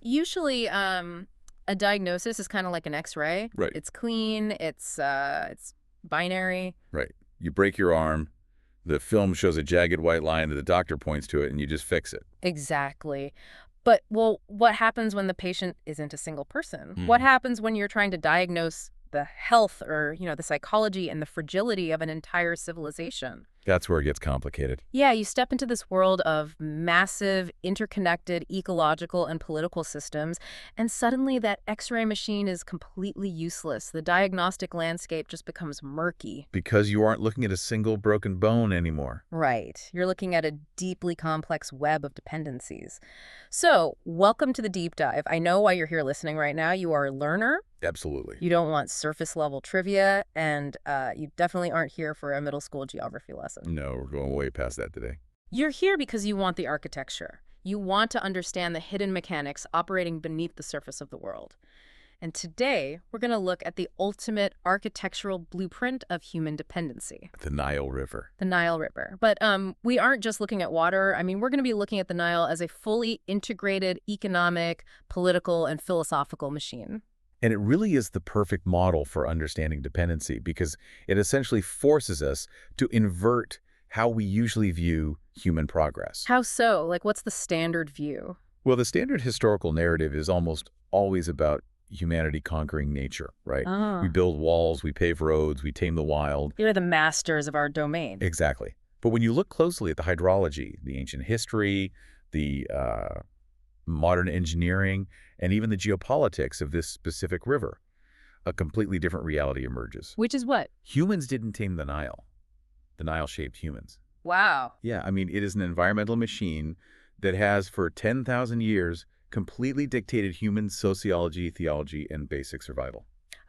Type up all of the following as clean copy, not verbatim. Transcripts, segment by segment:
Usually, a diagnosis is kind of like an X-ray. Right. It's clean. It's binary. Right. You break your arm, the film shows a jagged white line that the doctor points to it, and you just fix it. Exactly. But, well, what happens when the patient isn't a single person? What Mhm. happens when you're trying to diagnose the health or, the psychology and the fragility of an entire civilization? That's where it gets complicated. Yeah, you step into this world of massive, interconnected ecological and political systems, and suddenly that X-ray machine is completely useless. The diagnostic landscape just becomes murky. Because you aren't looking at a single broken bone anymore. Right. You're looking at a deeply complex web of dependencies. So, welcome to the deep dive. I know why you're here listening right now. You are a learner. Absolutely. You don't want surface level trivia, and you definitely aren't here for a middle school geography lesson. No, we're going way past that today. You're here because you want the architecture. You want to understand the hidden mechanics operating beneath the surface of the world. And today, we're going to look at the ultimate architectural blueprint of human dependency, The Nile River. the Nile River. But we aren't just looking at water. I mean, we're going to be looking at the Nile as a fully integrated economic, political, and philosophical machine. And it really is the perfect model for understanding dependency because it essentially forces us to invert how we usually view human progress. How so? Like, what's the standard view? Well, the standard historical narrative is almost always about humanity conquering nature, right? Ah. We build walls, we pave roads, we tame the wild. You're the masters of our domain. Exactly. But when you look closely at the hydrology, the ancient history, the modern engineering, and even the geopolitics of this specific river, a completely different reality emerges. Which is what? Humans didn't tame the Nile. The Nile shaped humans. Wow. Yeah, I mean, it is an environmental machine that has, for 10,000 years, completely dictated human sociology, theology, and basic survival.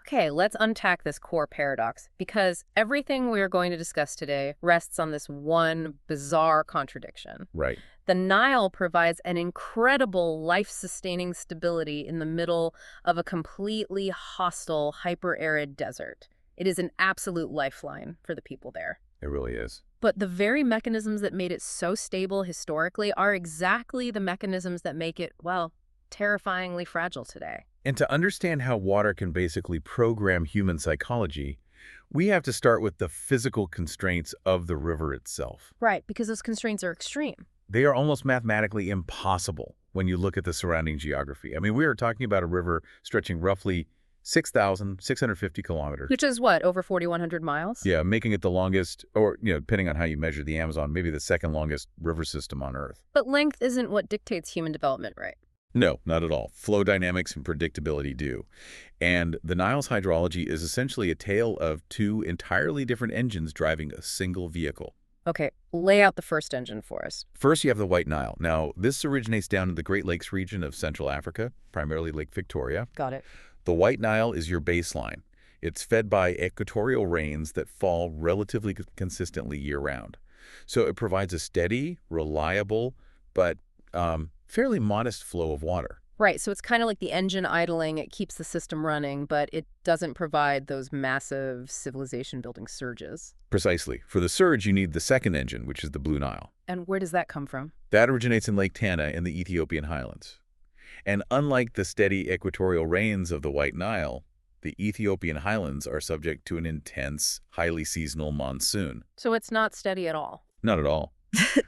Okay, let's unpack this core paradox, because everything we're going to discuss today rests on this one bizarre contradiction. Right. The Nile provides an incredible life-sustaining stability in the middle of a completely hostile, hyper-arid desert. It is an absolute lifeline for the people there. It really is. But the very mechanisms that made it so stable historically are exactly the mechanisms that make it, well, terrifyingly fragile today. And to understand how water can basically program human psychology, we have to start with the physical constraints of the river itself. Right, because those constraints are extreme. They are almost mathematically impossible when you look at the surrounding geography. I mean, we are talking about a river stretching roughly 6,650 kilometers. Which is what, over 4,100 miles? Yeah, making it the longest, or, depending on how you measure the Amazon, maybe the second longest river system on Earth. But length isn't what dictates human development, right? No, not at all. Flow dynamics and predictability do. And the Nile's hydrology is essentially a tale of two entirely different engines driving a single vehicle. Okay, lay out the first engine for us. First, you have the White Nile. Now, this originates down in the Great Lakes region of Central Africa, primarily Lake Victoria. Got it. The White Nile is your baseline. It's fed by equatorial rains that fall relatively consistently year-round. So it provides a steady, reliable, but fairly modest flow of water. Right, so it's kind of like the engine idling. It keeps the system running, but it doesn't provide those massive civilization-building surges. Precisely. For the surge, you need the second engine, which is the Blue Nile. And where does that come from? That originates in Lake Tana in the Ethiopian highlands. And unlike the steady equatorial rains of the White Nile, the Ethiopian highlands are subject to an intense, highly seasonal monsoon. So it's not steady at all. Not at all.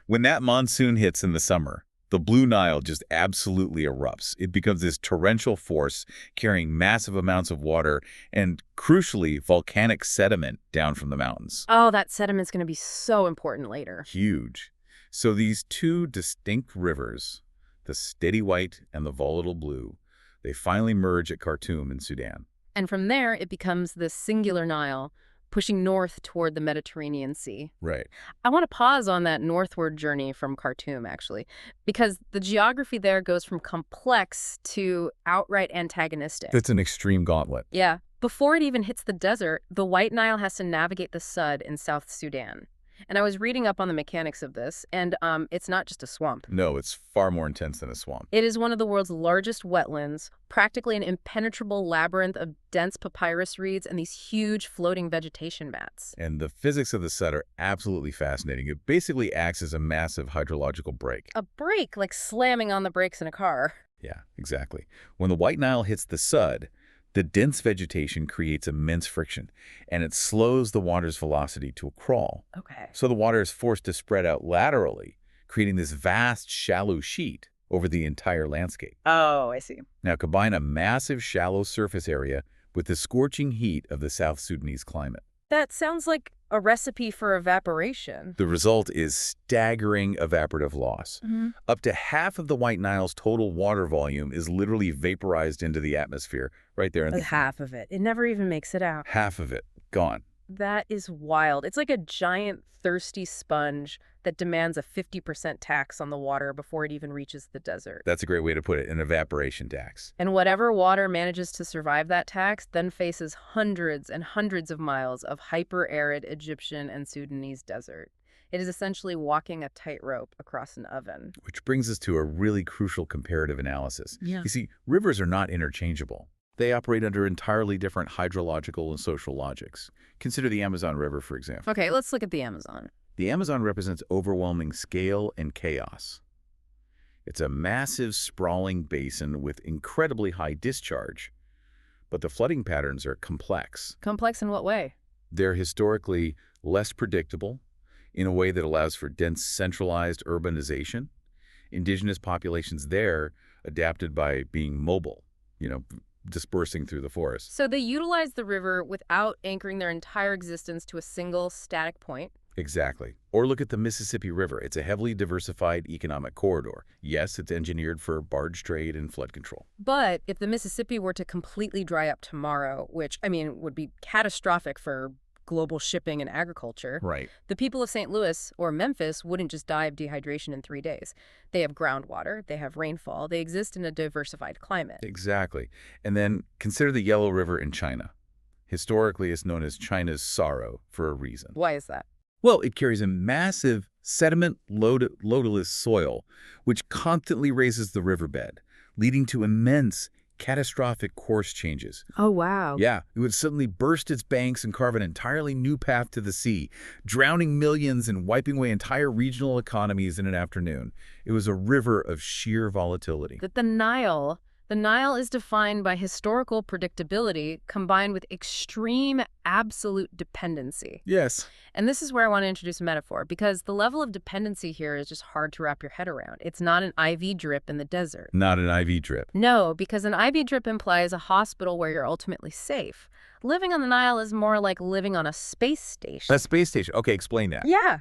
When that monsoon hits in the summer, the Blue Nile just absolutely erupts. It becomes this torrential force carrying massive amounts of water and, crucially, volcanic sediment down from the mountains. Oh, that sediment's going to be so important later. Huge. So these two distinct rivers, the steady white and the volatile blue, they finally merge at Khartoum in Sudan. And from there, it becomes this singular Nile, pushing north toward the Mediterranean Sea. Right. I want to pause on that northward journey from Khartoum, actually, because the geography there goes from complex to outright antagonistic. That's an extreme gauntlet. Yeah. Before it even hits the desert, the White Nile has to navigate the Sud in South Sudan. And I was reading up on the mechanics of this, and it's not just a swamp. No, it's far more intense than a swamp. It is one of the world's largest wetlands, practically an impenetrable labyrinth of dense papyrus reeds and these huge floating vegetation mats. And the physics of the Sud are absolutely fascinating. It basically acts as a massive hydrological brake. A brake, like slamming on the brakes in a car. Yeah, exactly. When the White Nile hits the Sud, the dense vegetation creates immense friction, and it slows the water's velocity to a crawl. Okay. So the water is forced to spread out laterally, creating this vast, shallow sheet over the entire landscape. Oh, I see. Now combine a massive, shallow surface area with the scorching heat of the South Sudanese climate. That sounds like a recipe for evaporation. The result is staggering evaporative loss. Up to half of the White Nile's total water volume is literally vaporized into the atmosphere right there. That's half of it. It never even makes it out. Half of it gone. That is wild. It's like a giant thirsty sponge that demands a 50% tax on the water before it even reaches the desert. That's a great way to put it, an evaporation tax. And whatever water manages to survive that tax then faces hundreds and hundreds of miles of hyper-arid Egyptian and Sudanese desert. It is essentially walking a tightrope across an oven. Which brings us to a really crucial comparative analysis. Yeah. You see, rivers are not interchangeable. They operate under entirely different hydrological and social logics. Consider the Amazon River, for example. Okay, let's look at the Amazon. The Amazon represents overwhelming scale and chaos. It's a massive, sprawling basin with incredibly high discharge, but the flooding patterns are complex. Complex in what way? They're historically less predictable in a way that allows for dense, centralized urbanization. Indigenous populations there adapted by being mobile, dispersing through the forest. So they utilize the river without anchoring their entire existence to a single static point. Exactly. Or look at the Mississippi River. It's a heavily diversified economic corridor. Yes, it's engineered for barge trade and flood control. But if the Mississippi were to completely dry up tomorrow, which, would be catastrophic for global shipping and agriculture, Right. the people of St. Louis or Memphis wouldn't just die of dehydration in 3 days. They have groundwater, they have rainfall, they exist in a diversified climate. Exactly. And then consider the Yellow River in China. Historically, it's known as China's sorrow for a reason. Why is that? Well, it carries a massive sediment-loadless soil, which constantly raises the riverbed, leading to immense, catastrophic course changes. Oh, wow. Yeah, it would suddenly burst its banks and carve an entirely new path to the sea, drowning millions and wiping away entire regional economies in an afternoon. It was a river of sheer volatility. That the Nile is defined by historical predictability combined with extreme absolute dependency. Yes. And this is where I want to introduce a metaphor, because the level of dependency here is just hard to wrap your head around. It's not an IV drip in the desert. Not an IV drip. No, because an IV drip implies a hospital where you're ultimately safe. Living on the Nile is more like living on a space station. A space station. Okay, explain that. Yeah.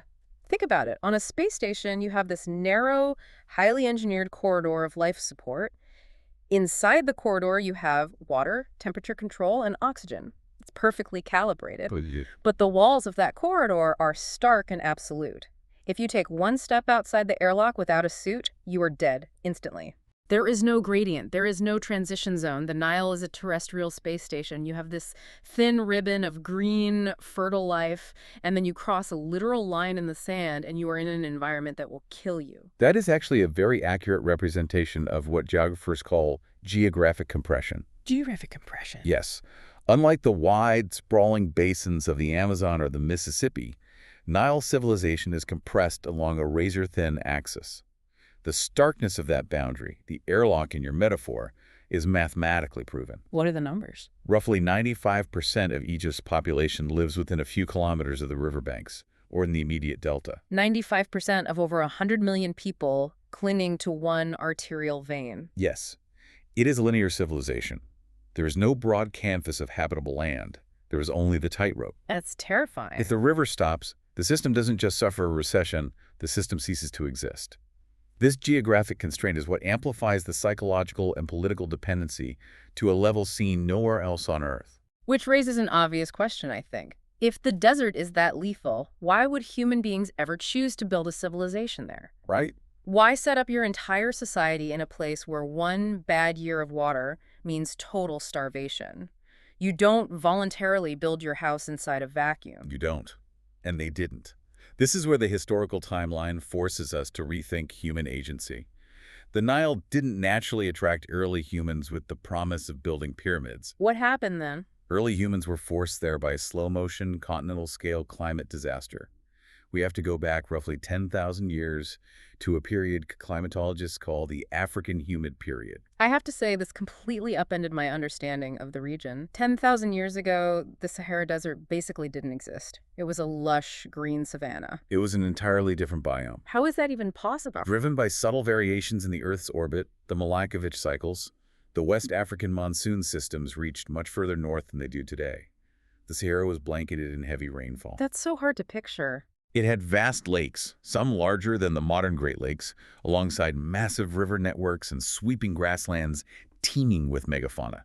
Think about it. On a space station, you have this narrow, highly engineered corridor of life support. Inside the corridor, you have water, temperature control, and oxygen. It's perfectly calibrated. But the walls of that corridor are stark and absolute. If you take one step outside the airlock without a suit, you are dead instantly. There is no gradient. There is no transition zone. The Nile is a terrestrial space station. You have this thin ribbon of green, fertile life, and then you cross a literal line in the sand, and you are in an environment that will kill you. That is actually a very accurate representation of what geographers call geographic compression. Geographic compression. Yes. Unlike the wide, sprawling basins of the Amazon or the Mississippi, Nile civilization is compressed along a razor-thin axis. The starkness of that boundary, the airlock in your metaphor, is mathematically proven. What are the numbers? Roughly 95% of Egypt's population lives within a few kilometers of the riverbanks, or in the immediate delta. 95% of over 100 million people clinging to one arterial vein. Yes. It is a linear civilization. There is no broad canvas of habitable land. There is only the tightrope. That's terrifying. If the river stops, the system doesn't just suffer a recession, the system ceases to exist. This geographic constraint is what amplifies the psychological and political dependency to a level seen nowhere else on Earth. Which raises an obvious question, I think. If the desert is that lethal, why would human beings ever choose to build a civilization there? Right? Why set up your entire society in a place where one bad year of water means total starvation? You don't voluntarily build your house inside a vacuum. You don't. And they didn't. This is where the historical timeline forces us to rethink human agency. The Nile didn't naturally attract early humans with the promise of building pyramids. What happened then? Early humans were forced there by a slow-motion, continental-scale climate disaster. We have to go back roughly 10,000 years to a period climatologists call the African humid period. I have to say this completely upended my understanding of the region. 10,000 years ago, the Sahara Desert basically didn't exist. It was a lush green savanna. It was an entirely different biome. How is that even possible? Driven by subtle variations in the Earth's orbit, the Milankovitch cycles, the West African monsoon systems reached much further north than they do today. The Sahara was blanketed in heavy rainfall. That's so hard to picture. It had vast lakes, some larger than the modern Great Lakes, alongside massive river networks and sweeping grasslands teeming with megafauna.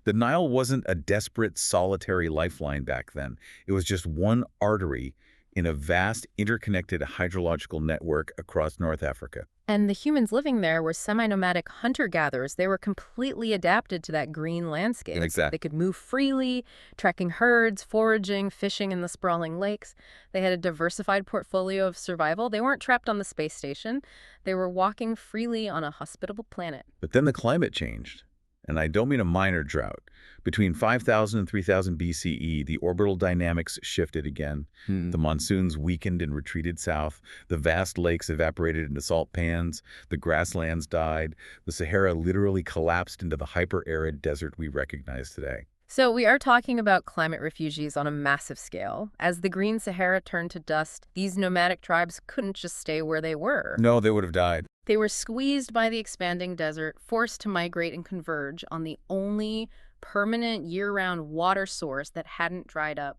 The Nile wasn't a desperate, solitary lifeline back then. It was just one artery in a vast, interconnected hydrological network across North Africa. And the humans living there were semi-nomadic hunter-gatherers. They were completely adapted to that green landscape. Exactly. They could move freely, trekking herds, foraging, fishing in the sprawling lakes. They had a diversified portfolio of survival. They weren't trapped on the space station. They were walking freely on a hospitable planet. But then the climate changed. And I don't mean a minor drought. Between 5000 and 3000 BCE, the orbital dynamics shifted again. The monsoons weakened and retreated south. The vast lakes evaporated into salt pans. The grasslands died. The Sahara literally collapsed into the hyper-arid desert we recognize today. So we are talking about climate refugees on a massive scale. As the Green Sahara turned to dust, these nomadic tribes couldn't just stay where they were. No, they would have died. They were squeezed by the expanding desert, forced to migrate and converge on the only permanent year-round water source that hadn't dried up,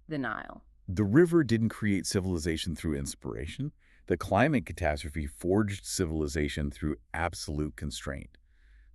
the Nile. The river didn't create civilization through inspiration. The climate catastrophe forged civilization through absolute constraint.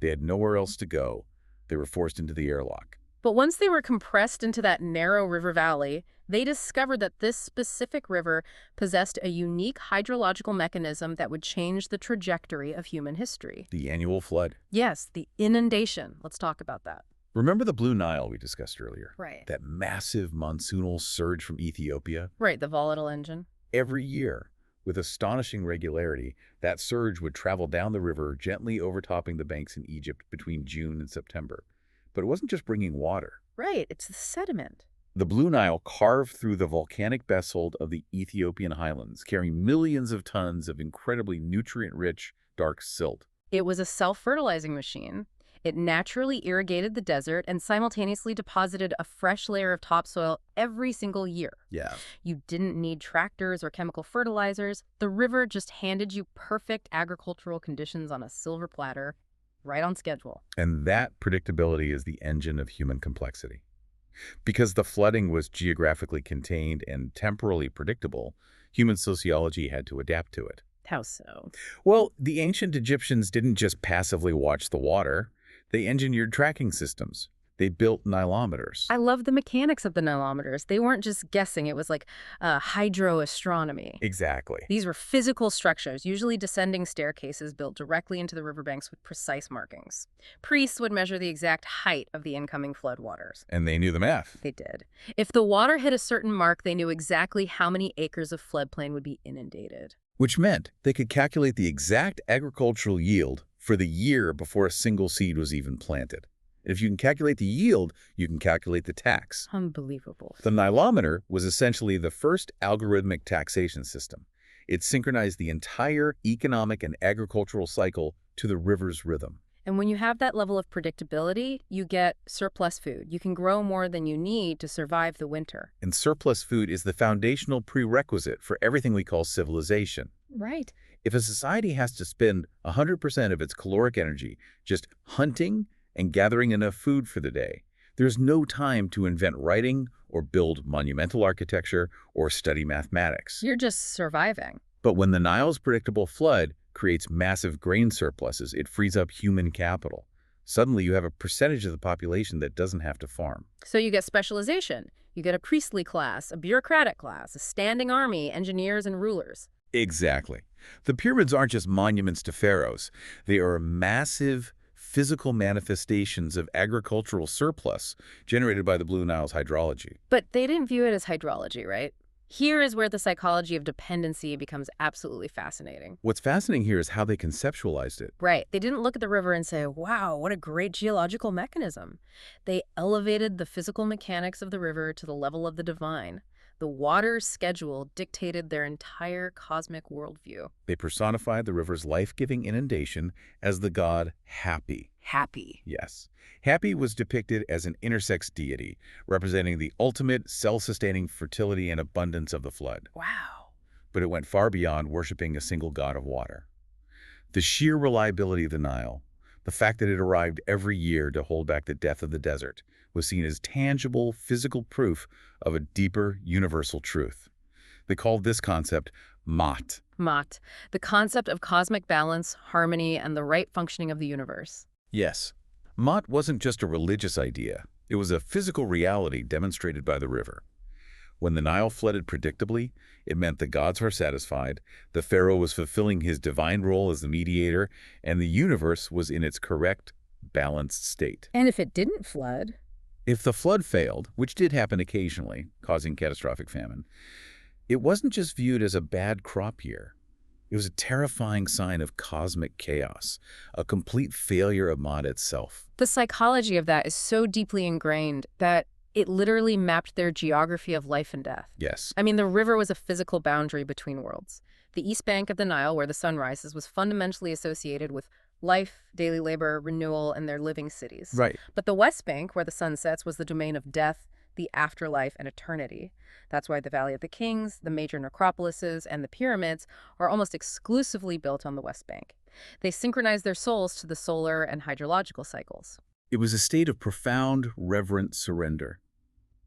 They had nowhere else to go. They were forced into the airlock. But once they were compressed into that narrow river valley, they discovered that this specific river possessed a unique hydrological mechanism that would change the trajectory of human history. The annual flood. Yes, the inundation. Let's talk about that. Remember the Blue Nile we discussed earlier? Right. That massive monsoonal surge from Ethiopia? Right, the volatile engine. Every year, with astonishing regularity, that surge would travel down the river, gently overtopping the banks in Egypt between June and September. But it wasn't just bringing water. Right, it's the sediment. The Blue Nile carved through the volcanic basalt of the Ethiopian highlands, carrying millions of tons of incredibly nutrient-rich, dark silt. It was a self-fertilizing machine. It naturally irrigated the desert and simultaneously deposited a fresh layer of topsoil every single year. Yeah. You didn't need tractors or chemical fertilizers. The river just handed you perfect agricultural conditions on a silver platter, right on schedule. And that predictability is the engine of human complexity. Because the flooding was geographically contained and temporally predictable, human sociology had to adapt to it. How so? Well, the ancient Egyptians didn't just passively watch the water. They engineered tracking systems. They built nilometers. I love the mechanics of the nilometers. They weren't just guessing. It was like hydroastronomy. Exactly. These were physical structures, usually descending staircases built directly into the riverbanks with precise markings. Priests would measure the exact height of the incoming floodwaters. And they knew the math. They did. If the water hit a certain mark, they knew exactly how many acres of floodplain would be inundated. Which meant they could calculate the exact agricultural yield for the year before a single seed was even planted. If you can calculate the yield, you can calculate the tax. Unbelievable. The nilometer was essentially the first algorithmic taxation system. It synchronized the entire economic and agricultural cycle to the river's rhythm. And when you have that level of predictability, you get surplus food. You can grow more than you need to survive the winter. And surplus food is the foundational prerequisite for everything we call civilization. Right. If a society has to spend 100% of its caloric energy just hunting and gathering enough food for the day, there's no time to invent writing or build monumental architecture or study mathematics. You're just surviving. But when the Nile's predictable flood creates massive grain surpluses, it frees up human capital. Suddenly you have a percentage of the population that doesn't have to farm. So you get specialization. You get a priestly class, a bureaucratic class, a standing army, engineers and rulers. Exactly. The pyramids aren't just monuments to pharaohs. They are massive physical manifestations of agricultural surplus generated by the Blue Nile's hydrology. But they didn't view it as hydrology, right? Here is where the psychology of dependency becomes absolutely fascinating. What's fascinating here is how they conceptualized it. Right. They didn't look at the river and say, wow, what a great geological mechanism. They elevated the physical mechanics of the river to the level of the divine. The water's schedule dictated their entire cosmic worldview. They personified the river's life-giving inundation as the god Happy. Happy. Yes. Happy was depicted as an intersex deity, representing the ultimate self-sustaining fertility and abundance of the flood. Wow. But it went far beyond worshiping a single god of water. The sheer reliability of the Nile, the fact that it arrived every year to hold back the death of the desert, was seen as tangible, physical proof of a deeper, universal truth. They called this concept MOAT. MOAT, the concept of cosmic balance, harmony, and the right functioning of the universe. Yes. MOAT wasn't just a religious idea. It was a physical reality demonstrated by the river. When the Nile flooded predictably, it meant the gods were satisfied, the pharaoh was fulfilling his divine role as the mediator, and the universe was in its correct, balanced state. And if it didn't flood? If the flood failed, which did happen occasionally, causing catastrophic famine, it wasn't just viewed as a bad crop year. It was a terrifying sign of cosmic chaos, a complete failure of MOAT itself. The psychology of that is so deeply ingrained that it literally mapped their geography of life and death. Yes. I mean, the river was a physical boundary between worlds. The east bank of the Nile, where the sun rises, was fundamentally associated with life, daily labor, renewal, and their living cities. Right. But the west bank, where the sun sets, was the domain of death, the afterlife, and eternity. That's why the Valley of the Kings, the major necropolises, and the pyramids are almost exclusively built on the west bank. They synchronize their souls to the solar and hydrological cycles. It was a state of profound, reverent surrender.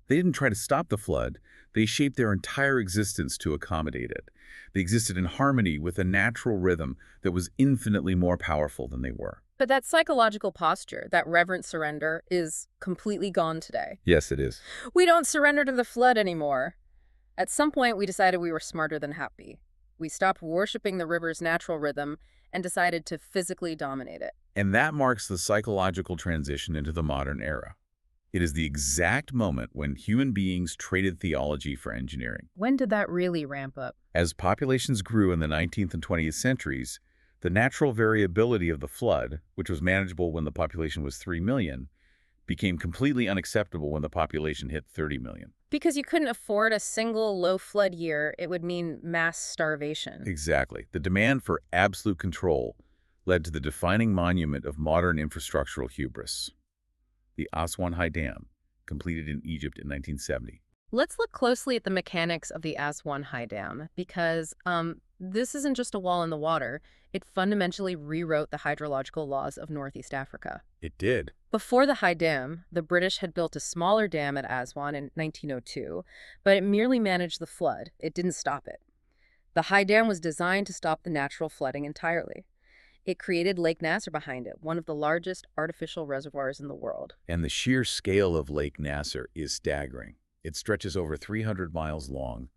They didn't try to stop the flood. They shaped their entire existence to accommodate it. They existed in harmony with a natural rhythm that was infinitely more powerful than they were. But that psychological posture, that reverent surrender, is completely gone today. Yes, it is. We don't surrender to the flood anymore. At some point, we decided we were smarter than happy. We stopped worshiping the river's natural rhythm and decided to physically dominate it. And that marks the psychological transition into the modern era. It is the exact moment when human beings traded theology for engineering. When did that really ramp up? As populations grew in the 19th and 20th centuries, the natural variability of the flood, which was manageable when the population was 3 million, became completely unacceptable when the population hit 30 million. Because you couldn't afford a single low flood year, it would mean mass starvation. Exactly. The demand for absolute control led to the defining monument of modern infrastructural hubris, the Aswan High Dam, completed in Egypt in 1970. Let's look closely at the mechanics of the Aswan High Dam, because this isn't just a wall in the water. It fundamentally rewrote the hydrological laws of Northeast Africa. It did. Before the High Dam, the British had built a smaller dam at Aswan in 1902, but it merely managed the flood. It didn't stop it. The High Dam was designed to stop the natural flooding entirely. It created Lake Nasser behind it, one of the largest artificial reservoirs in the world. And the sheer scale of Lake Nasser is staggering. It stretches over 300 miles long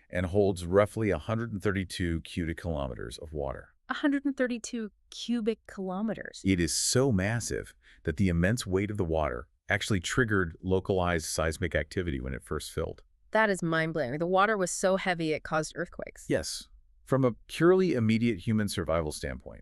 and holds roughly 132 cubic kilometers of water. 132 cubic kilometers. It is so massive that the immense weight of the water actually triggered localized seismic activity when it first filled. That is mind-blowing. The water was so heavy it caused earthquakes. Yes. From a purely immediate human survival standpoint,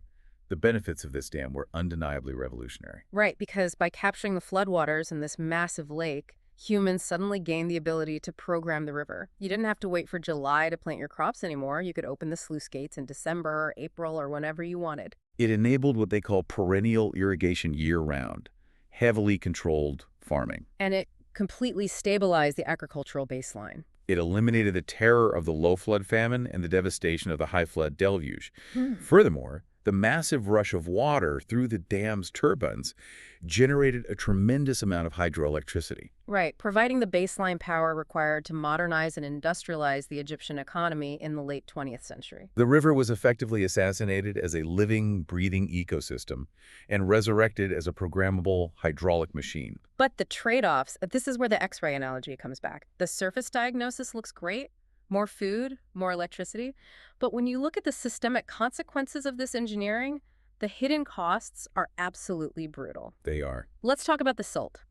the benefits of this dam were undeniably revolutionary. Right, because by capturing the floodwaters in this massive lake, humans suddenly gained the ability to program the river. You didn't have to wait for July to plant your crops anymore. You could open the sluice gates in December or April or whenever you wanted. It enabled what they call perennial irrigation year-round, heavily controlled farming. And it completely stabilized the agricultural baseline. It eliminated the terror of the low-flood famine and the devastation of the high-flood deluge. Furthermore, the massive rush of water through the dam's turbines generated a tremendous amount of hydroelectricity. Right, providing the baseline power required to modernize and industrialize the Egyptian economy in the late 20th century. The river was effectively assassinated as a living, breathing ecosystem and resurrected as a programmable hydraulic machine. But the trade-offs, this is where the X-ray analogy comes back. The surface diagnosis looks great. More food, more electricity. But when you look at the systemic consequences of this engineering, the hidden costs are absolutely brutal. They are. Let's talk about the silt.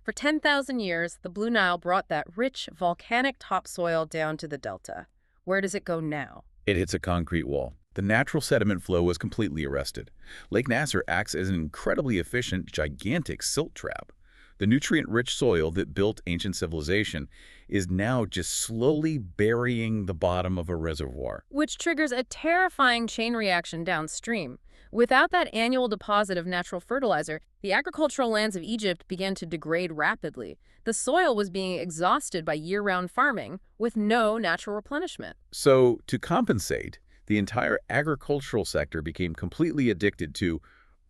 For 10,000 years, the Blue Nile brought that rich, volcanic topsoil down to the delta. Where does it go now? It hits a concrete wall. The natural sediment flow was completely arrested. Lake Nasser acts as an incredibly efficient, gigantic silt trap. The nutrient-rich soil that built ancient civilization is now just slowly burying the bottom of a reservoir. Which triggers a terrifying chain reaction downstream. Without that annual deposit of natural fertilizer, the agricultural lands of Egypt began to degrade rapidly. The soil was being exhausted by year-round farming, with no natural replenishment. So, to compensate, the entire agricultural sector became completely addicted to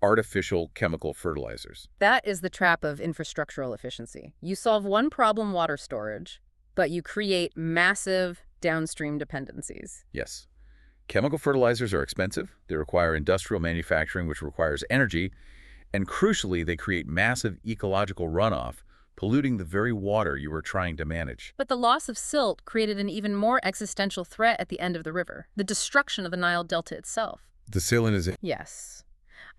artificial chemical fertilizers. That is the trap of infrastructural efficiency. You solve one problem, water storage, but you create massive downstream dependencies. Yes. Chemical fertilizers are expensive, they require industrial manufacturing, which requires energy, and crucially, they create massive ecological runoff, polluting the very water you were trying to manage. But the loss of silt created an even more existential threat at the end of the river, the destruction of the Nile Delta itself. The salinization. Yes.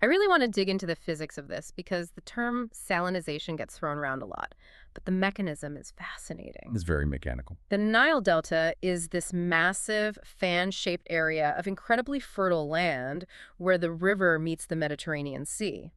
I really want to dig into the physics of this because the term salinization gets thrown around a lot, but the mechanism is fascinating. Is very mechanical. The Nile Delta is this massive fan-shaped area of incredibly fertile land where the river meets the Mediterranean Sea.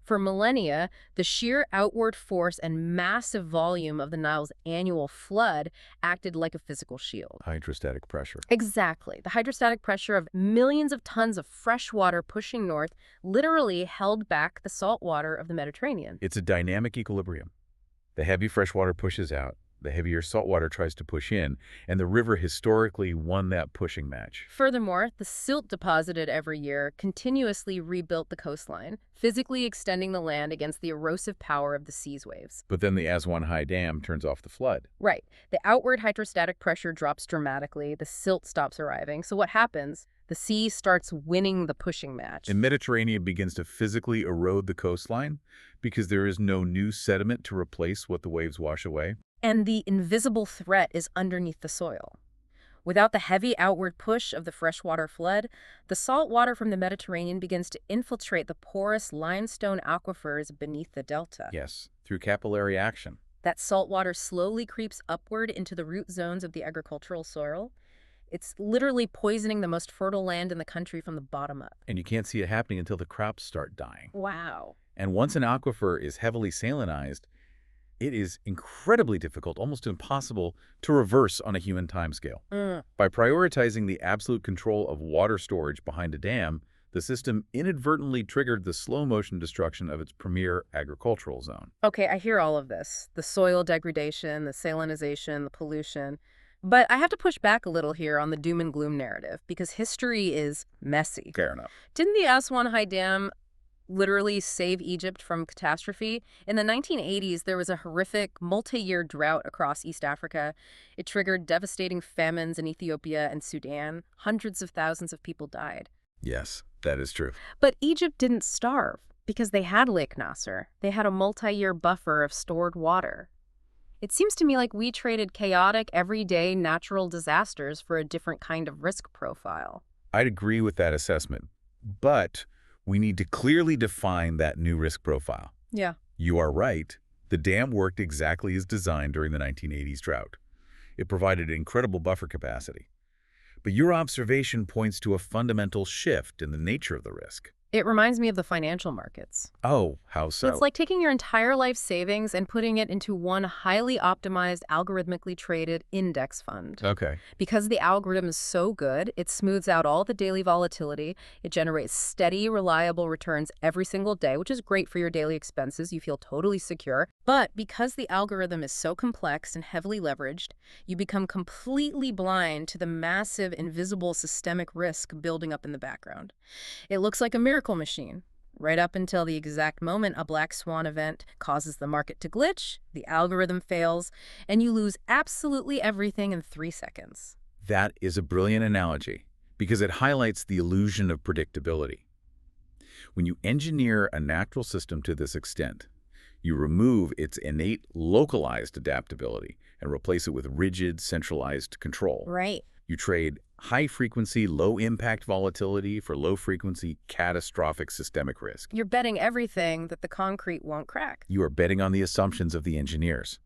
For millennia, the sheer outward force and massive volume of the Nile's annual flood acted like a physical shield. Hydrostatic pressure. Exactly. The hydrostatic pressure of millions of tons of fresh water pushing north literally held back the salt water of the Mediterranean. It's a dynamic equilibrium. The heavy fresh water pushes out, the heavier salt water tries to push in, and the river historically won that pushing match. Furthermore, the silt deposited every year continuously rebuilt the coastline, physically extending the land against the erosive power of the sea's waves. But then the Aswan High Dam turns off the flood. Right. The outward hydrostatic pressure drops dramatically, the silt stops arriving. So what happens? The sea starts winning the pushing match. The Mediterranean begins to physically erode the coastline because there is no new sediment to replace what the waves wash away. And the invisible threat is underneath the soil. Without the heavy outward push of the freshwater flood, the salt water from the Mediterranean begins to infiltrate the porous limestone aquifers beneath the delta. Yes, through capillary action. That salt water slowly creeps upward into the root zones of the agricultural soil. It's literally poisoning the most fertile land in the country from the bottom up. And you can't see it happening until the crops start dying. Wow. And once an aquifer is heavily salinized, it is incredibly difficult, almost impossible, to reverse on a human timescale. By prioritizing the absolute control of water storage behind a dam, the system inadvertently triggered the slow-motion destruction of its premier agricultural zone. Okay, I hear all of this. The soil degradation, the salinization, the pollution. But I have to push back a little here on the doom and gloom narrative, because history is messy. Fair enough. Didn't the Aswan High Dam literally save Egypt from catastrophe? In the 1980s, there was a horrific multi-year drought across East Africa. It triggered devastating famines in Ethiopia and Sudan. Hundreds of thousands of people died. Yes, that is true. But Egypt didn't starve because they had Lake Nasser. They had a multi-year buffer of stored water. It seems to me like we traded chaotic, everyday natural disasters for a different kind of risk profile. I'd agree with that assessment, but we need to clearly define that new risk profile. Yeah. You are right. The dam worked exactly as designed during the 1980s drought. It provided incredible buffer capacity. But your observation points to a fundamental shift in the nature of the risk. It reminds me of the financial markets. Oh, how so? It's like taking your entire life savings and putting it into one highly optimized, algorithmically traded index fund. Okay. Because the algorithm is so good, it smooths out all the daily volatility. It generates steady, reliable returns every single day, which is great for your daily expenses. You feel totally secure. But because the algorithm is so complex and heavily leveraged, you become completely blind to the massive, invisible systemic risk building up in the background. It looks like a miracle machine. Right up until the exact moment a black swan event causes the market to glitch, the algorithm fails, and you lose absolutely everything in 3 seconds. That is a brilliant analogy because it highlights the illusion of predictability. When you engineer a natural system to this extent, you remove its innate localized adaptability and replace it with rigid, centralized control. Right. You trade high-frequency, low-impact volatility for low-frequency, catastrophic systemic risk. You're betting everything that the concrete won't crack. You are betting on the assumptions of the engineers.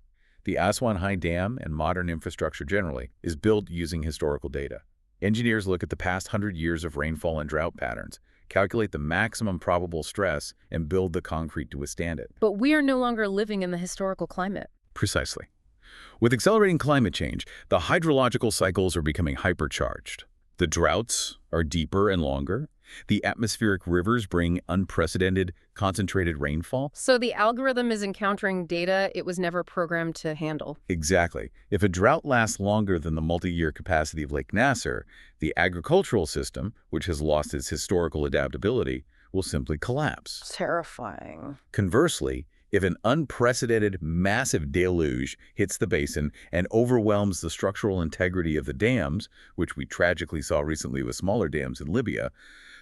The Aswan High Dam and modern infrastructure generally is built using historical data. Engineers look at the past 100 years of rainfall and drought patterns calculate the maximum probable stress, and build the concrete to withstand it. But we are no longer living in the historical climate. Precisely. With accelerating climate change, the hydrological cycles are becoming hypercharged. The droughts are deeper and longer. The atmospheric rivers bring unprecedented, concentrated rainfall. So the algorithm is encountering data it was never programmed to handle. Exactly. If a drought lasts longer than the multi-year capacity of Lake Nasser, the agricultural system, which has lost its historical adaptability, will simply collapse. Terrifying. Conversely, if an unprecedented, massive deluge hits the basin and overwhelms the structural integrity of the dams, which we tragically saw recently with smaller dams in Libya,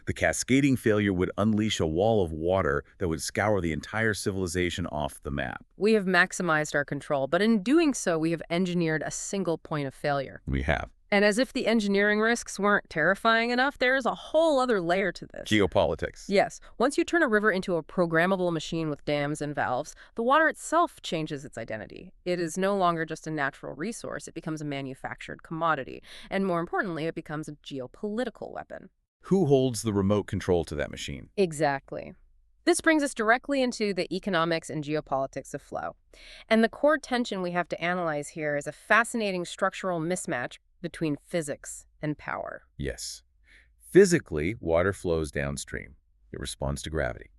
the cascading failure would unleash a wall of water that would scour the entire civilization off the map. We have maximized our control, but in doing so, we have engineered a single point of failure. We have. And as if the engineering risks weren't terrifying enough, there is a whole other layer to this. Geopolitics. Yes. Once you turn a river into a programmable machine with dams and valves, the water itself changes its identity. It is no longer just a natural resource. It becomes a manufactured commodity. And more importantly, it becomes a geopolitical weapon. Who holds the remote control to that machine? Exactly. This brings us directly into the economics and geopolitics of flow. And the core tension we have to analyze here is a fascinating structural mismatch between physics and power. Yes. Physically, water flows downstream. It responds to gravity.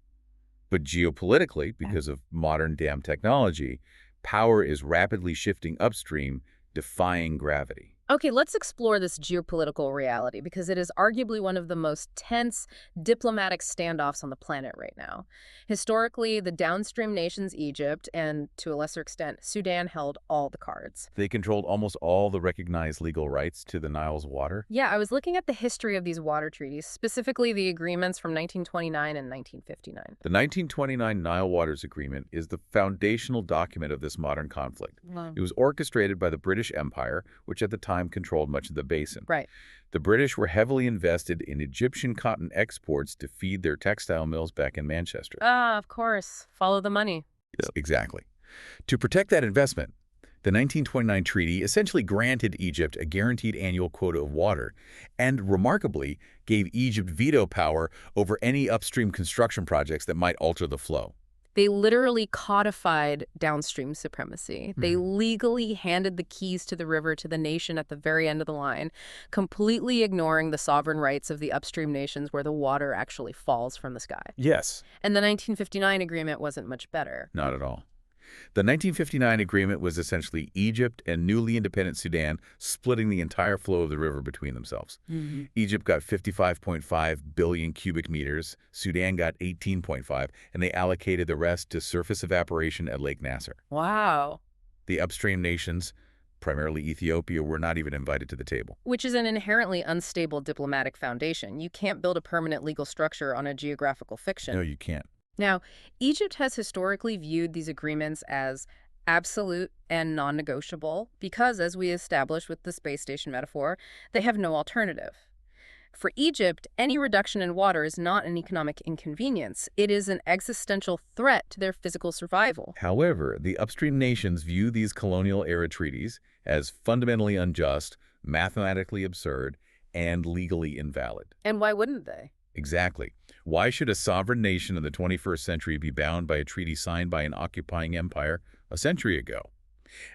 But geopolitically, because of modern dam technology, power is rapidly shifting upstream, defying gravity. Okay, let's explore this geopolitical reality because it is arguably one of the most tense diplomatic standoffs on the planet right now. Historically, the downstream nations Egypt and, to a lesser extent, Sudan held all the cards. They controlled almost all the recognized legal rights to the Nile's water. Yeah, I was looking at the history of these water treaties, specifically the agreements from 1929 and 1959. The 1929 Nile Waters Agreement is the foundational document of this modern conflict. Wow. It was orchestrated by the British Empire, which at the time controlled much of the basin. Right. The British were heavily invested in Egyptian cotton exports to feed their textile mills back in Manchester. Ah, of course. Follow the money. Yes, exactly. To protect that investment, the 1929 treaty essentially granted Egypt a guaranteed annual quota of water and, remarkably, gave Egypt veto power over any upstream construction projects that might alter the flow. They literally codified downstream supremacy. They legally handed the keys to the river to the nation at the very end of the line, completely ignoring the sovereign rights of the upstream nations where the water actually falls from the sky. Yes. And the 1959 agreement wasn't much better. Not at all. The 1959 agreement was essentially Egypt and newly independent Sudan splitting the entire flow of the river between themselves. Egypt got 55.5 billion cubic meters, Sudan got 18.5, and they allocated the rest to surface evaporation at Lake Nasser. Wow. The upstream nations, primarily Ethiopia, were not even invited to the table. Which is an inherently unstable diplomatic foundation. You can't build a permanent legal structure on a geographical fiction. No, you can't. Now, Egypt has historically viewed these agreements as absolute and non-negotiable because, as we established with the space station metaphor, they have no alternative. For Egypt, any reduction in water is not an economic inconvenience. It is an existential threat to their physical survival. However, the upstream nations view these colonial-era treaties as fundamentally unjust, mathematically absurd, and legally invalid. And why wouldn't they? Exactly. Why should a sovereign nation in the 21st century be bound by a treaty signed by an occupying empire a century ago?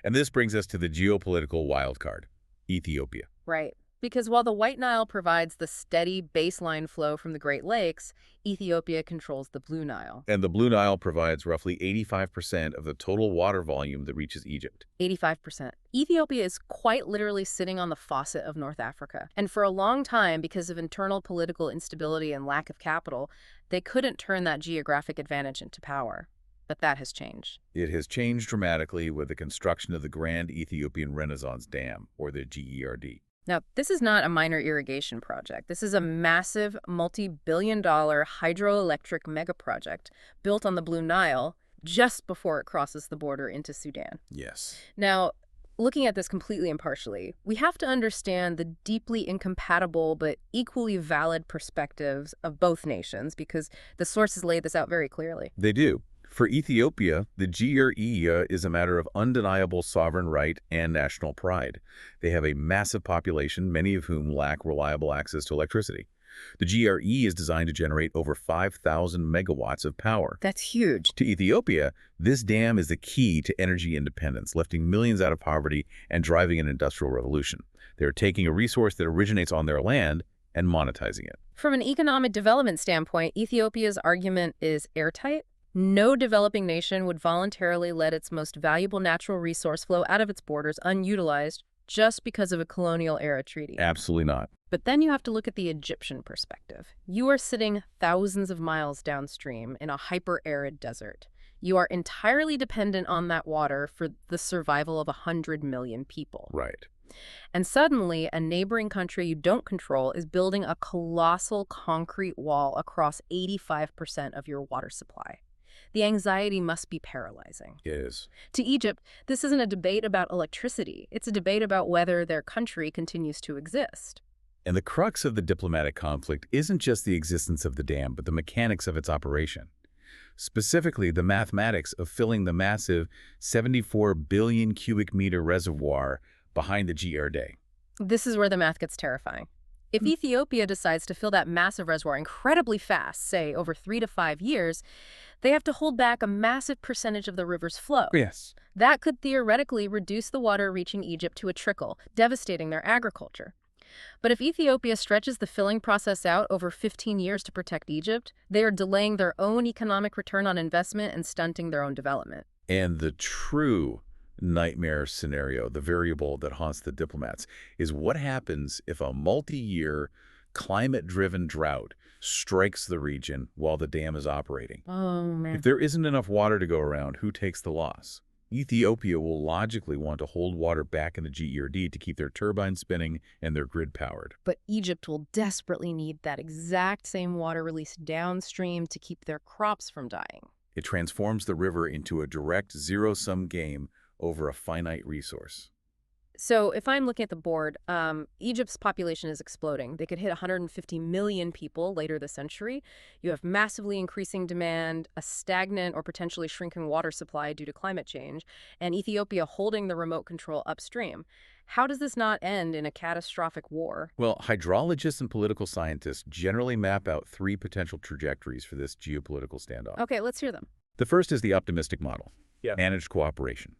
And this brings us to the geopolitical wildcard, Ethiopia. Right. Because while the White Nile provides the steady baseline flow from the Great Lakes, Ethiopia controls the Blue Nile. And the Blue Nile provides roughly 85% of the total water volume that reaches Egypt. 85%. Ethiopia is quite literally sitting on the faucet of North Africa. And for a long time, because of internal political instability and lack of capital, they couldn't turn that geographic advantage into power. But that has changed. It has changed dramatically with the construction of the Grand Ethiopian Renaissance Dam, or the GERD. Now, this is not a minor irrigation project. This is a massive, multi-billion-dollar hydroelectric megaproject built on the Blue Nile just before it crosses the border into Sudan. Yes. Now, looking at this completely impartially, we have to understand the deeply incompatible but equally valid perspectives of both nations because the sources lay this out very clearly. They do. For Ethiopia, the GERD is a matter of undeniable sovereign right and national pride. They have a massive population, many of whom lack reliable access to electricity. The GRE is designed to generate over 5,000 megawatts of power. That's huge. To Ethiopia, this dam is the key to energy independence, lifting millions out of poverty and driving an industrial revolution. They're taking a resource that originates on their land and monetizing it. From an economic development standpoint, Ethiopia's argument is airtight. No developing nation would voluntarily let its most valuable natural resource flow out of its borders unutilized just because of a colonial-era treaty. Absolutely not. But then you have to look at the Egyptian perspective. You are sitting thousands of miles downstream in a hyper-arid desert. You are entirely dependent on that water for the survival of 100 million people. Right. And suddenly, a neighboring country you don't control is building a colossal concrete wall across 85% of your water supply. The anxiety must be paralyzing. It is. To Egypt, this isn't a debate about electricity. It's a debate about whether their country continues to exist. And the crux of the diplomatic conflict isn't just the existence of the dam, but the mechanics of its operation. Specifically, the mathematics of filling the massive 74 billion cubic meter reservoir behind the GRE. This is where the math gets terrifying. If Ethiopia decides to fill that massive reservoir incredibly fast, say over 3 to 5 years, they have to hold back a massive percentage of the river's flow. Yes. That could theoretically reduce the water reaching Egypt to a trickle, devastating their agriculture. But if Ethiopia stretches the filling process out over 15 years to protect Egypt, they are delaying their own economic return on investment and stunting their own development. And the true nightmare scenario, the variable that haunts the diplomats, is what happens if a multi-year climate-driven drought strikes the region while the dam is operating. Oh, man. If there isn't enough water to go around, who takes the loss? Ethiopia will logically want to hold water back in the GRD to keep their turbines spinning and their grid powered. But Egypt will desperately need that exact same water released downstream to keep their crops from dying. It transforms the river into a direct zero-sum game over a finite resource. So if I'm looking at the board, Egypt's population is exploding. They could hit 150 million people later this century. You have massively increasing demand, a stagnant or potentially shrinking water supply due to climate change, and Ethiopia holding the remote control upstream. How does this not end in a catastrophic war? Well, hydrologists and political scientists generally map out 3 potential trajectories for this geopolitical standoff. Okay, let's hear them. The first is the optimistic model, Yeah. managed cooperation.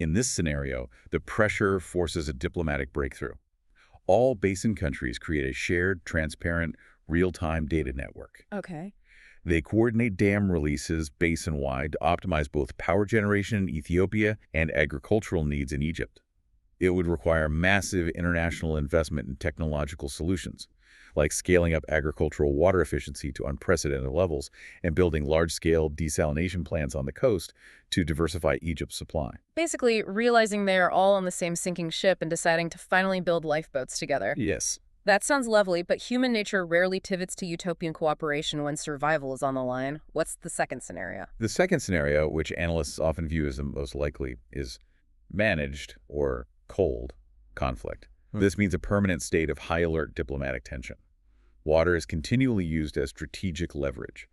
In this scenario, the pressure forces a diplomatic breakthrough. All basin countries create a shared, transparent, real-time data network. Okay. They coordinate dam releases basin-wide to optimize both power generation in Ethiopia and agricultural needs in Egypt. It would require massive international investment in technological solutions, like scaling up agricultural water efficiency to unprecedented levels and building large-scale desalination plants on the coast to diversify Egypt's supply. Basically, realizing they are all on the same sinking ship and deciding to finally build lifeboats together. Yes. That sounds lovely, but human nature rarely pivots to utopian cooperation when survival is on the line. What's the second scenario? The second scenario, which analysts often view as the most likely, is managed or cold conflict. This means a permanent state of high-alert diplomatic tension. Water is continually used as strategic leverage.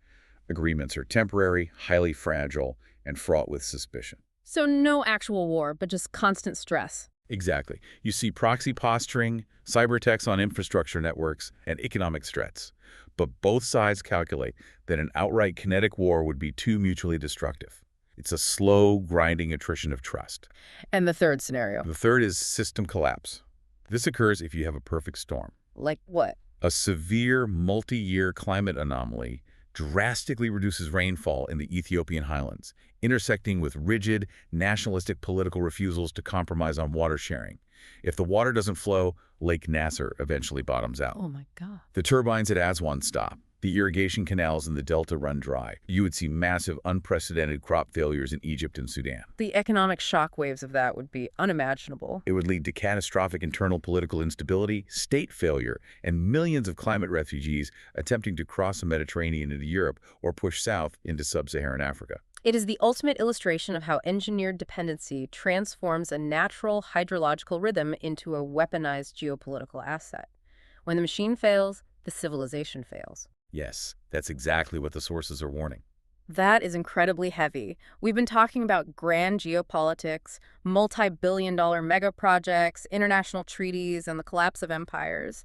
Agreements are temporary, highly fragile, and fraught with suspicion. So no actual war, but just constant stress. Exactly. You see proxy posturing, cyber attacks on infrastructure networks, and economic threats. But both sides calculate that an outright kinetic war would be too mutually destructive. It's a slow, grinding attrition of trust. And the third scenario? The third is system collapse. This occurs if you have a perfect storm. Like what? A severe multi-year climate anomaly drastically reduces rainfall in the Ethiopian highlands, intersecting with rigid, nationalistic political refusals to compromise on water sharing. If the water doesn't flow, Lake Nasser eventually bottoms out. Oh my God. The turbines at Aswan stop. The irrigation canals in the delta run dry. You would see massive, unprecedented crop failures in Egypt and Sudan. The economic shockwaves of that would be unimaginable. It would lead to catastrophic internal political instability, state failure, and millions of climate refugees attempting to cross the Mediterranean into Europe or push south into sub-Saharan Africa. It is the ultimate illustration of how engineered dependency transforms a natural hydrological rhythm into a weaponized geopolitical asset. When the machine fails, the civilization fails. Yes, that's exactly what the sources are warning. That is incredibly heavy. We've been talking about grand geopolitics, multi-billion-dollar mega projects, international treaties, and the collapse of empires.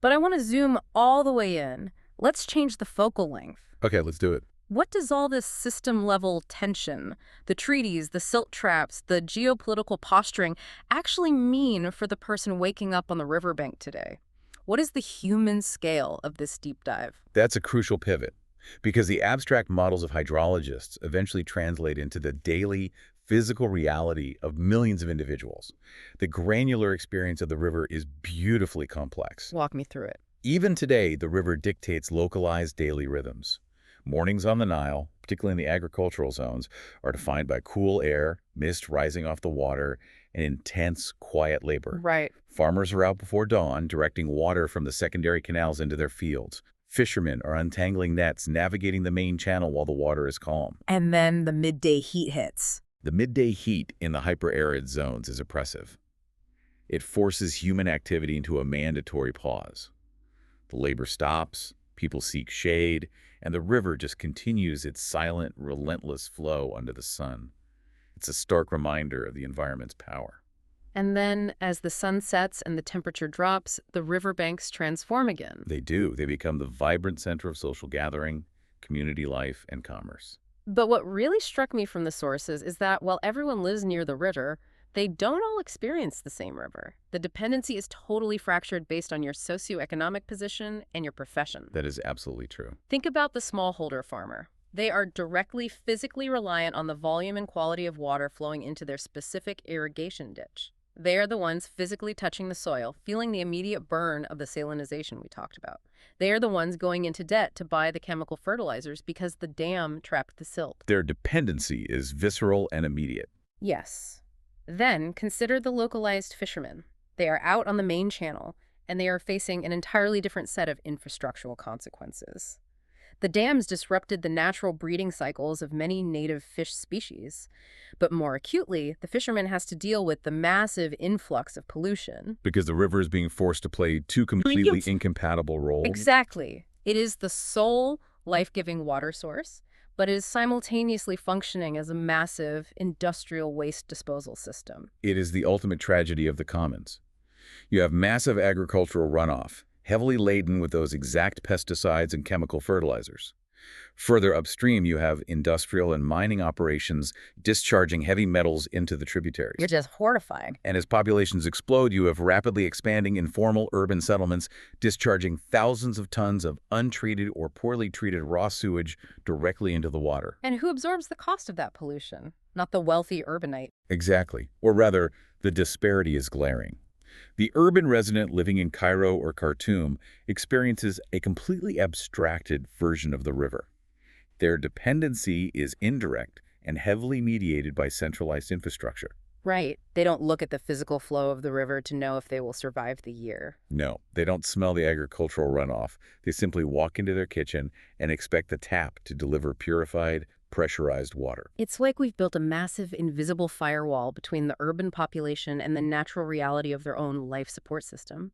But I want to zoom all the way in. Let's change the focal length. Okay, let's do it. What does all this system-level tension, the treaties, the silt traps, the geopolitical posturing, actually mean for the person waking up on the riverbank today? What is the human scale of this deep dive? That's a crucial pivot because the abstract models of hydrologists eventually translate into the daily physical reality of millions of individuals. The granular experience of the river is beautifully complex. Walk me through it. Even today, the river dictates localized daily rhythms. Mornings on the Nile, particularly in the agricultural zones, are defined by cool air, mist rising off the water, and intense, quiet labor. Right. Farmers are out before dawn, directing water from the secondary canals into their fields. Fishermen are untangling nets, navigating the main channel while the water is calm. And then the midday heat hits. The midday heat in the hyper-arid zones is oppressive. It forces human activity into a mandatory pause. The labor stops, people seek shade, and the river just continues its silent, relentless flow under the sun. It's a stark reminder of the environment's power. And then, as the sun sets and the temperature drops, the riverbanks transform again. They do. They become the vibrant center of social gathering, community life, and commerce. But what really struck me from the sources is that while everyone lives near the river, they don't all experience the same river. The dependency is totally fractured based on your socioeconomic position and your profession. That is absolutely true. Think about the smallholder farmer. They are directly physically reliant on the volume and quality of water flowing into their specific irrigation ditch. They are the ones physically touching the soil, feeling the immediate burn of the salinization we talked about. They are the ones going into debt to buy the chemical fertilizers because the dam trapped the silt. Their dependency is visceral and immediate. Yes. Then consider the localized fishermen. They are out on the main channel, and they are facing an entirely different set of infrastructural consequences. The dams disrupted the natural breeding cycles of many native fish species. But more acutely, the fisherman has to deal with the massive influx of pollution. Because the river is being forced to play two completely incompatible roles. Exactly. It is the sole life-giving water source, but it is simultaneously functioning as a massive industrial waste disposal system. It is the ultimate tragedy of the commons. You have massive agricultural runoff, heavily laden with those exact pesticides and chemical fertilizers. Further upstream, you have industrial and mining operations discharging heavy metals into the tributaries. You're just horrifying. And as populations explode, you have rapidly expanding informal urban settlements discharging thousands of tons of untreated or poorly treated raw sewage directly into the water. And who absorbs the cost of that pollution? Not the wealthy urbanite. Exactly. Or rather, the disparity is glaring. The urban resident living in Cairo or Khartoum experiences a completely abstracted version of the river. Their dependency is indirect and heavily mediated by centralized infrastructure. Right. They don't look at the physical flow of the river to know if they will survive the year. No, they don't smell the agricultural runoff. They simply walk into their kitchen and expect the tap to deliver purified, pressurized water. It's like we've built a massive invisible firewall between the urban population and the natural reality of their own life support system.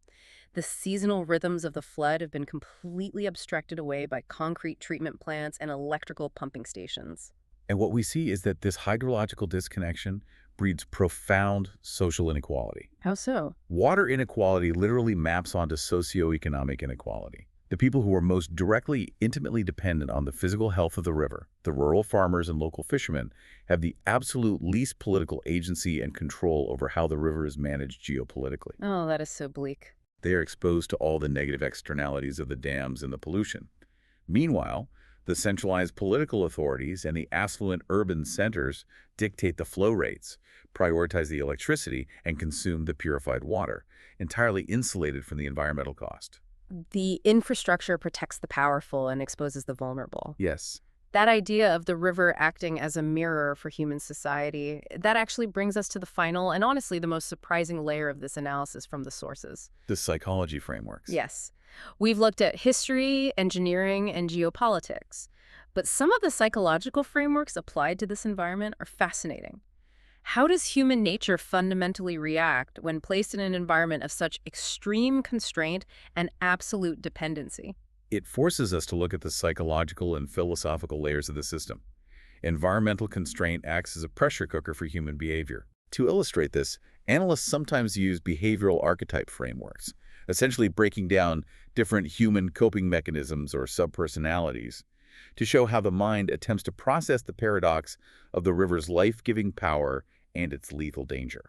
The seasonal rhythms of the flood have been completely abstracted away by concrete treatment plants and electrical pumping stations. And what we see is that this hydrological disconnection breeds profound social inequality. How so? Water inequality literally maps onto socioeconomic inequality. The people who are most directly, intimately dependent on the physical health of the river, the rural farmers and local fishermen, have the absolute least political agency and control over how the river is managed geopolitically. Oh, that is so bleak. They are exposed to all the negative externalities of the dams and the pollution. Meanwhile, the centralized political authorities and the affluent urban centers dictate the flow rates, prioritize the electricity, and consume the purified water, entirely insulated from the environmental cost. The infrastructure protects the powerful and exposes the vulnerable. Yes. That idea of the river acting as a mirror for human society, that actually brings us to the final and honestly the most surprising layer of this analysis from the sources. The psychology frameworks. Yes. We've looked at history, engineering, and geopolitics. But some of the psychological frameworks applied to this environment are fascinating. How does human nature fundamentally react when placed in an environment of such extreme constraint and absolute dependency? It forces us to look at the psychological and philosophical layers of the system. Environmental constraint acts as a pressure cooker for human behavior. To illustrate this, analysts sometimes use behavioral archetype frameworks, essentially breaking down different human coping mechanisms or subpersonalities to show how the mind attempts to process the paradox of the river's life-giving power and its lethal danger.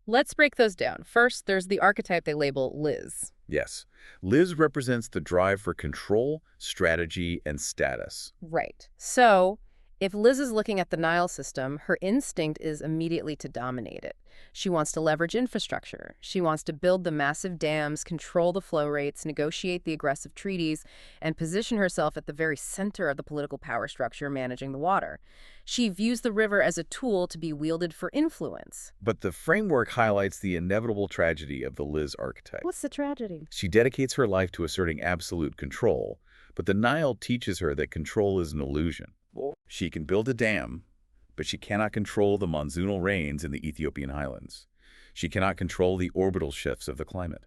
Let's break those down. First, there's the archetype they label Liz. Yes, Liz represents the drive for control, strategy, and status. Right. So, if Liz is looking at the Nile system, her instinct is immediately to dominate it. She wants to leverage infrastructure. She wants to build the massive dams, control the flow rates, negotiate the aggressive treaties, and position herself at the very center of the political power structure managing the water. She views the river as a tool to be wielded for influence. But the framework highlights the inevitable tragedy of the Liz archetype. What's the tragedy? She dedicates her life to asserting absolute control, but the Nile teaches her that control is an illusion. She can build a dam, but she cannot control the monsoonal rains in the Ethiopian highlands. She cannot control the orbital shifts of the climate.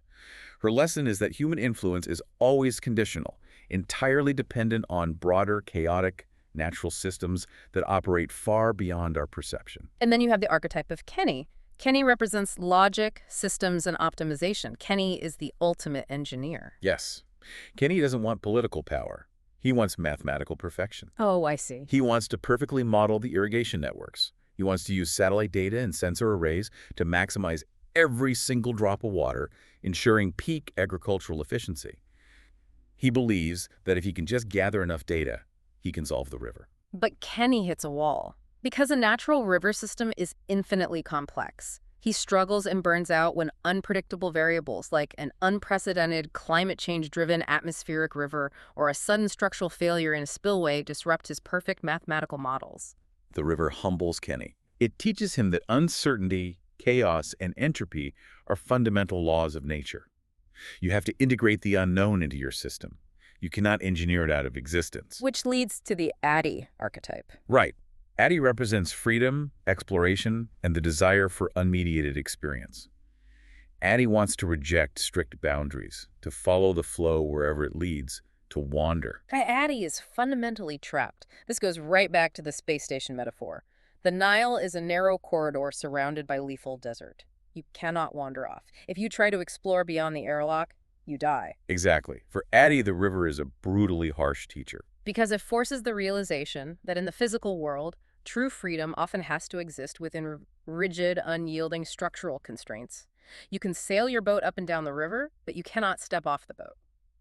Her lesson is that human influence is always conditional, entirely dependent on broader, chaotic, natural systems that operate far beyond our perception. And then you have the archetype of Kenny. Kenny represents logic, systems, and optimization. Kenny is the ultimate engineer. Yes, Kenny doesn't want political power. He wants mathematical perfection. Oh, I see. He wants to perfectly model the irrigation networks. He wants to use satellite data and sensor arrays to maximize every single drop of water, ensuring peak agricultural efficiency. He believes that if he can just gather enough data, he can solve the river. But Kenny hits a wall. Because a natural river system is infinitely complex, he struggles and burns out when unpredictable variables like an unprecedented climate change-driven atmospheric river or a sudden structural failure in a spillway disrupt his perfect mathematical models. The river humbles Kenny. It teaches him that uncertainty, chaos, and entropy are fundamental laws of nature. You have to integrate the unknown into your system. You cannot engineer it out of existence. Which leads to the Addy archetype. Right. Addy represents freedom, exploration, and the desire for unmediated experience. Addy wants to reject strict boundaries, to follow the flow wherever it leads, to wander. Addy is fundamentally trapped. This goes right back to the space station metaphor. The Nile is a narrow corridor surrounded by lethal desert. You cannot wander off. If you try to explore beyond the airlock, you die. Exactly. For Addy, the river is a brutally harsh teacher. Because it forces the realization that in the physical world, true freedom often has to exist within rigid, unyielding structural constraints. You can sail your boat up and down the river, but you cannot step off the boat.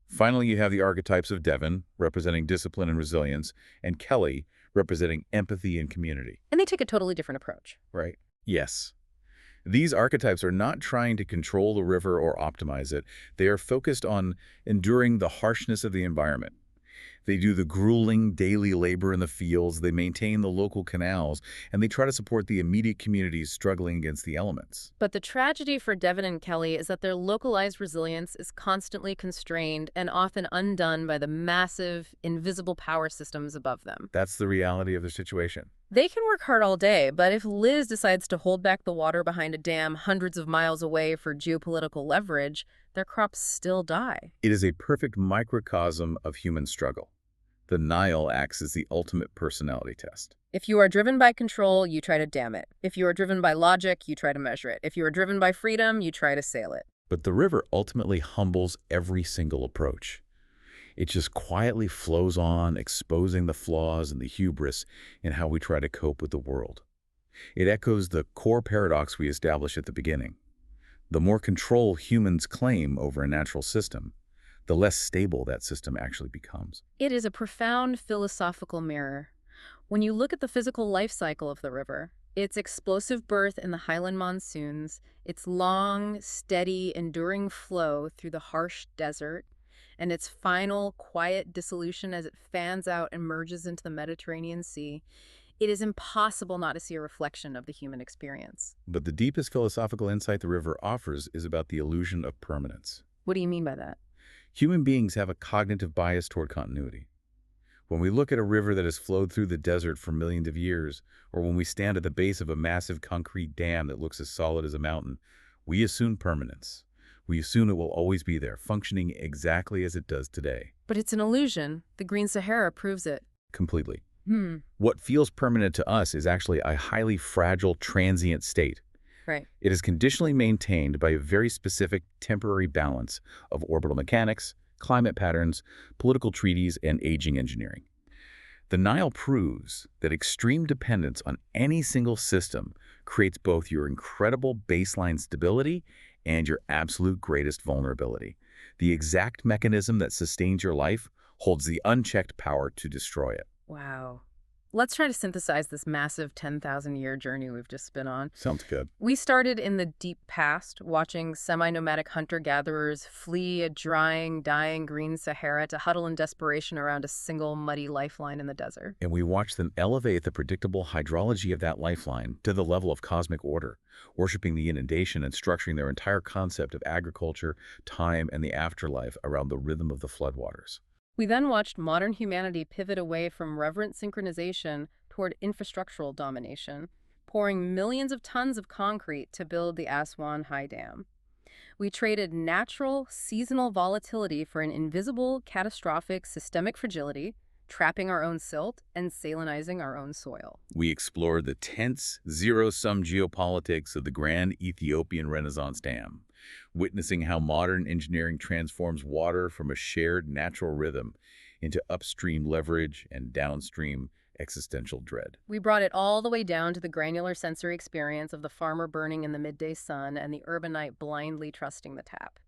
Finally, you have the archetypes of Devon, representing discipline and resilience, and Kelly, representing empathy and community. And they take a totally different approach. Right? Yes. These archetypes are not trying to control the river or optimize it. They are focused on enduring the harshness of the environment. They do the grueling daily labor in the fields, they maintain the local canals, and they try to support the immediate communities struggling against the elements. But the tragedy for Devon and Kelly is that their localized resilience is constantly constrained and often undone by the massive, invisible power systems above them. That's the reality of their situation. They can work hard all day, but if Liz decides to hold back the water behind a dam hundreds of miles away for geopolitical leverage, their crops still die. It is a perfect microcosm of human struggle. The Nile acts as the ultimate personality test. If you are driven by control, you try to dam it. If you are driven by logic, you try to measure it. If you are driven by freedom, you try to sail it. But the river ultimately humbles every single approach. It just quietly flows on, exposing the flaws and the hubris in how we try to cope with the world. It echoes the core paradox we established at the beginning. The more control humans claim over a natural system, the less stable that system actually becomes. It is a profound philosophical mirror. When you look at the physical life cycle of the river, its explosive birth in the highland monsoons, its long, steady, enduring flow through the harsh desert, and its final, quiet dissolution as it fans out and merges into the Mediterranean Sea, it is impossible not to see a reflection of the human experience. But the deepest philosophical insight the river offers is about the illusion of permanence. What do you mean by that? Human beings have a cognitive bias toward continuity. When we look at a river that has flowed through the desert for millions of years, or when we stand at the base of a massive concrete dam that looks as solid as a mountain, we assume permanence. We assume it will always be there, functioning exactly as it does today. But it's an illusion. The Green Sahara proves it. Completely. Hmm. What feels permanent to us is actually a highly fragile, transient state. Right. It is conditionally maintained by a very specific temporary balance of orbital mechanics, climate patterns, political treaties, and aging engineering. The Nile proves that extreme dependence on any single system creates both your incredible baseline stability and your absolute greatest vulnerability. The exact mechanism that sustains your life holds the unchecked power to destroy it. Wow. Let's try to synthesize this massive 10,000-year journey we've just been on. Sounds good. We started in the deep past, watching semi-nomadic hunter-gatherers flee a drying, dying Green Sahara to huddle in desperation around a single muddy lifeline in the desert. And we watch them elevate the predictable hydrology of that lifeline to the level of cosmic order, worshiping the inundation and structuring their entire concept of agriculture, time, and the afterlife around the rhythm of the floodwaters. We then watched modern humanity pivot away from reverent synchronization toward infrastructural domination, pouring millions of tons of concrete to build the Aswan High Dam. We traded natural, seasonal volatility for an invisible, catastrophic, systemic fragility, trapping our own silt and salinizing our own soil. We explored the tense, zero-sum geopolitics of the grand Ethiopian Renaissance Dam, witnessing how modern engineering transforms water from a shared natural rhythm into upstream leverage and downstream existential dread. We brought it all the way down to the granular sensory experience of the farmer burning in the midday sun and the urbanite blindly trusting the tap.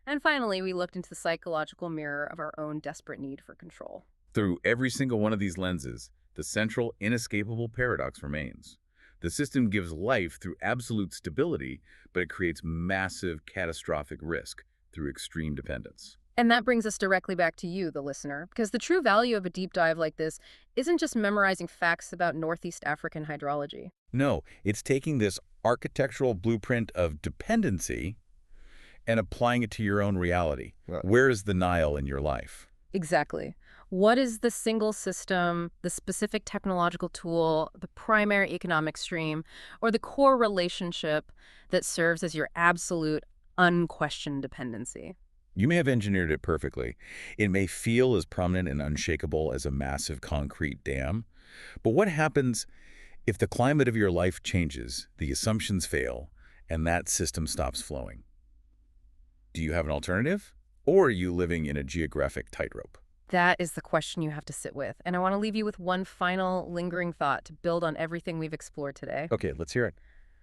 And finally, we looked into the psychological mirror of our own desperate need for control. Through every single one of these lenses, the central, inescapable paradox remains. The system gives life through absolute stability, but it creates massive, catastrophic risk through extreme dependence. And that brings us directly back to you, the listener, because the true value of a deep dive like this isn't just memorizing facts about Northeast African hydrology. No, it's taking this architectural blueprint of dependency and applying it to your own reality. Right. Where is the Nile in your life? Exactly. What is the single system, the specific technological tool, the primary economic stream, or the core relationship that serves as your absolute, unquestioned dependency? You may have engineered it perfectly. It may feel as prominent and unshakable as a massive concrete dam. But what happens if the climate of your life changes, the assumptions fail, and that system stops flowing? Do you have an alternative? Or are you living in a geographic tightrope? That is the question you have to sit with. And I want to leave you with one final lingering thought to build on everything we've explored today. Okay, let's hear it.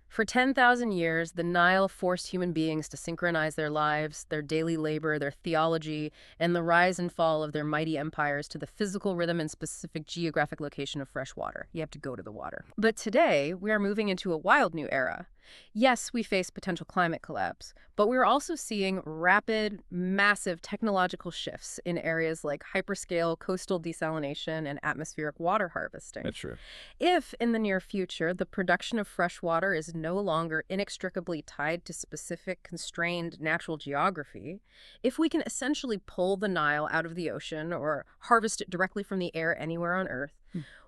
For 10,000 years, the Nile forced human beings to synchronize their lives, their daily labor, their theology, and the rise and fall of their mighty empires to the physical rhythm and specific geographic location of fresh water. You have to go to the water. But today, we are moving into a wild new era. Yes, we face potential climate collapse, but we're also seeing rapid, massive technological shifts in areas like hyperscale coastal desalination and atmospheric water harvesting. That's true. If, in the near future, the production of fresh water is no longer inextricably tied to specific constrained natural geography, if we can essentially pull the Nile out of the ocean or harvest it directly from the air anywhere on Earth,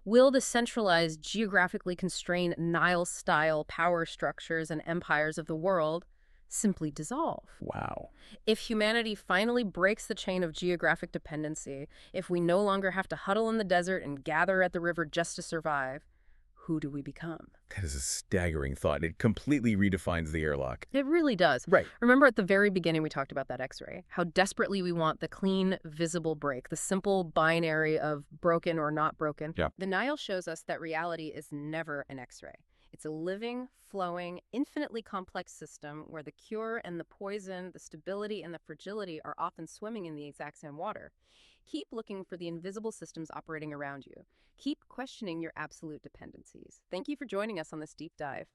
will the centralized, geographically constrained Nile-style power structures and empires of the world simply dissolve? Wow. If humanity finally breaks the chain of geographic dependency, if we no longer have to huddle in the desert and gather at the river just to survive, who do we become? That is a staggering thought. It completely redefines the airlock. It really does. Right. Remember at the very beginning we talked about that X-ray, how desperately we want the clean, visible break, the simple binary of broken or not broken. Yeah. The Nile shows us that reality is never an X-ray. It's a living, flowing, infinitely complex system where the cure and the poison, the stability and the fragility are often swimming in the exact same water. Keep looking for the invisible systems operating around you. Keep questioning your absolute dependencies. Thank you for joining us on this deep dive.